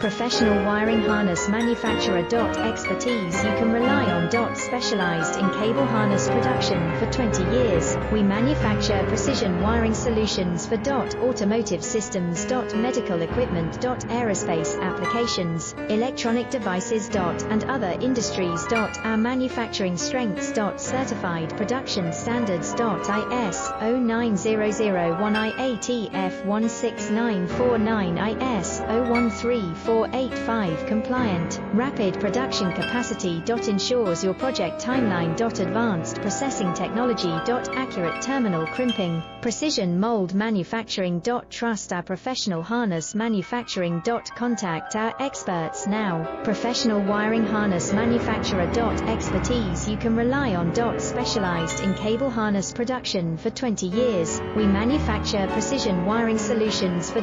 Professional wiring harness manufacturer. Expertise you can rely on. Specialized in cable harness production for 20 years. We manufacture precision wiring solutions for automotive systems. Medical equipment. Aerospace applications, electronic devices. And other industries. Our manufacturing strengths. Certified production standards. ISO 9001 IATF 16949 IS 013485 compliant. Rapid production capacity. Ensures your project timeline. Advanced processing technology. Accurate terminal crimping. Precision mold manufacturing. Trust our professional harness manufacturing. Contact our experts now. Professional wiring harness manufacturer. Expertise you can rely on. Specialized in cable harness production for 20 years. We manufacture precision wiring solutions for